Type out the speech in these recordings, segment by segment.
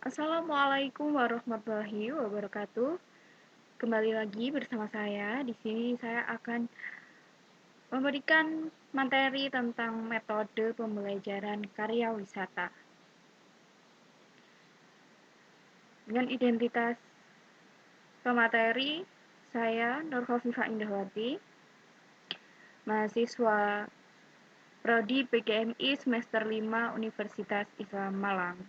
Assalamualaikum warahmatullahi wabarakatuh. Kembali lagi bersama saya. Di sini saya akan memberikan materi tentang metode pembelajaran karya wisata. Dengan identitas pemateri, saya Nur Khofifah Indahwati, mahasiswa Prodi PGMI semester 5 Universitas Islam Malang.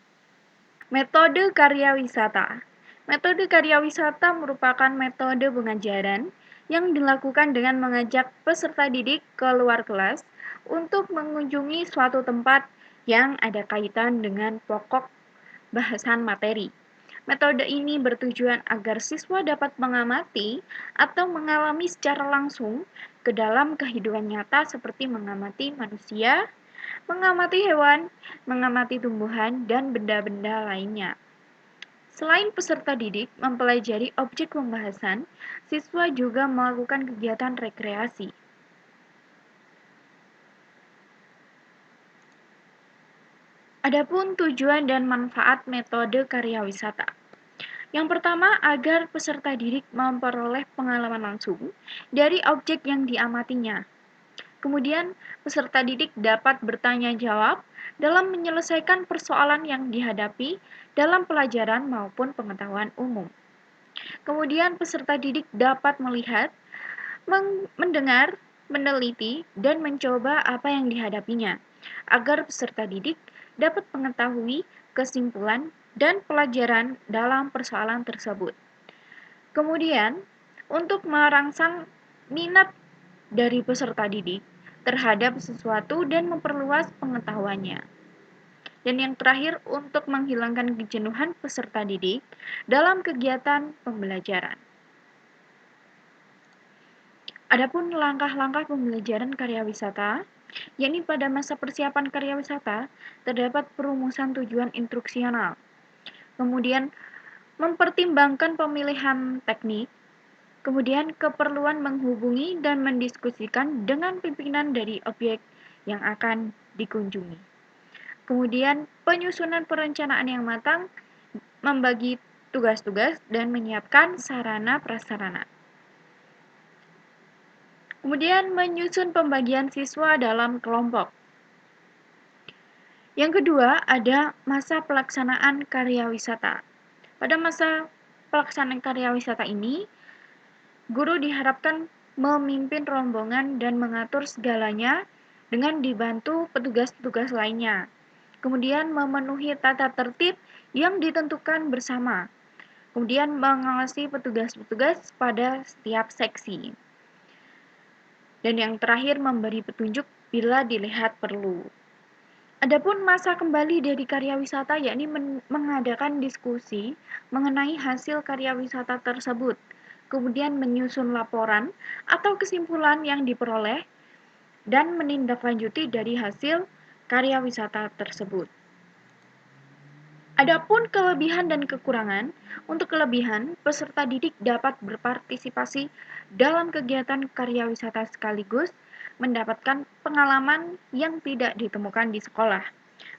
Metode karya wisata. Metode karya wisata merupakan metode pengajaran yang dilakukan dengan mengajak peserta didik ke luar kelas untuk mengunjungi suatu tempat yang ada kaitan dengan pokok bahasan materi. Metode ini bertujuan agar siswa dapat mengamati atau mengalami secara langsung ke dalam kehidupan nyata seperti mengamati manusia, mengamati hewan, mengamati tumbuhan, dan benda-benda lainnya. Selain peserta didik mempelajari objek pembahasan, siswa juga melakukan kegiatan rekreasi. Adapun tujuan dan manfaat metode karya wisata. Yang pertama, agar peserta didik memperoleh pengalaman langsung dari objek yang diamatinya. Kemudian, peserta didik dapat bertanya jawab dalam menyelesaikan persoalan yang dihadapi dalam pelajaran maupun pengetahuan umum. Kemudian, peserta didik dapat melihat, mendengar, meneliti, dan mencoba apa yang dihadapinya, agar peserta didik dapat mengetahui kesimpulan dan pelajaran dalam persoalan tersebut. Kemudian, untuk merangsang minat dari peserta didik terhadap sesuatu dan memperluas pengetahuannya. Dan yang terakhir, untuk menghilangkan kejenuhan peserta didik dalam kegiatan pembelajaran. Adapun langkah-langkah pembelajaran karya wisata, yakni pada masa persiapan karya wisata, terdapat perumusan tujuan instruksional. Kemudian, mempertimbangkan pemilihan teknik, kemudian keperluan menghubungi dan mendiskusikan dengan pimpinan dari objek yang akan dikunjungi. Kemudian, penyusunan perencanaan yang matang, membagi tugas-tugas, dan menyiapkan sarana prasarana. Kemudian menyusun pembagian siswa dalam kelompok. Yang kedua, ada masa pelaksanaan karya wisata. Pada masa pelaksanaan karya wisata ini, guru diharapkan memimpin rombongan dan mengatur segalanya dengan dibantu petugas-petugas lainnya. Kemudian memenuhi tata tertib yang ditentukan bersama. Kemudian mengawasi petugas-petugas pada setiap seksi. Dan yang terakhir memberi petunjuk bila dilihat perlu. Adapun masa kembali dari karya wisata yakni mengadakan diskusi mengenai hasil karya wisata tersebut, kemudian menyusun laporan atau kesimpulan yang diperoleh dan menindaklanjuti dari hasil karya wisata tersebut. Adapun kelebihan dan kekurangan, untuk kelebihan, peserta didik dapat berpartisipasi dalam kegiatan karya wisata sekaligus mendapatkan pengalaman yang tidak ditemukan di sekolah.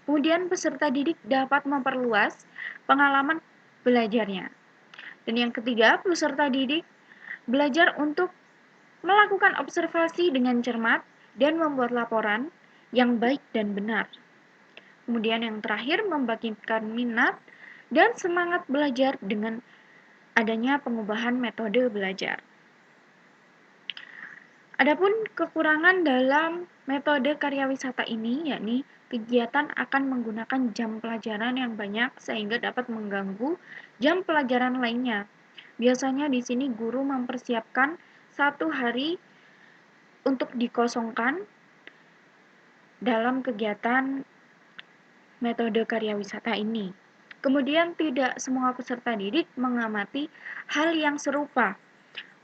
Kemudian peserta didik dapat memperluas pengalaman belajarnya. Dan yang ketiga, peserta didik belajar untuk melakukan observasi dengan cermat dan membuat laporan yang baik dan benar. Kemudian yang terakhir, membangkitkan minat dan semangat belajar dengan adanya pengubahan metode belajar. Adapun kekurangan dalam metode karya wisata ini, yakni kegiatan akan menggunakan jam pelajaran yang banyak sehingga dapat mengganggu jam pelajaran lainnya. Biasanya di sini guru mempersiapkan satu hari untuk dikosongkan dalam kegiatan metode karya wisata ini. Kemudian tidak semua peserta didik mengamati hal yang serupa,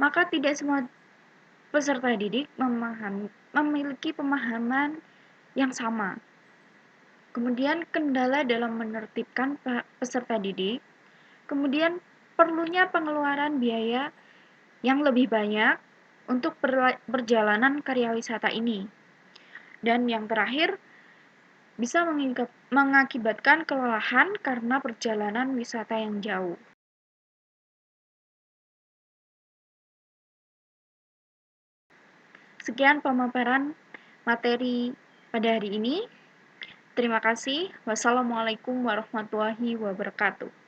maka tidak semua peserta didik memiliki pemahaman yang sama. Kemudian kendala dalam menertibkan peserta didik, kemudian perlunya pengeluaran biaya yang lebih banyak untuk perjalanan karya wisata ini. Dan yang terakhir, bisa mengakibatkan kelelahan karena perjalanan wisata yang jauh. Sekian pemaparan materi pada hari ini. Terima kasih. Wassalamualaikum warahmatullahi wabarakatuh.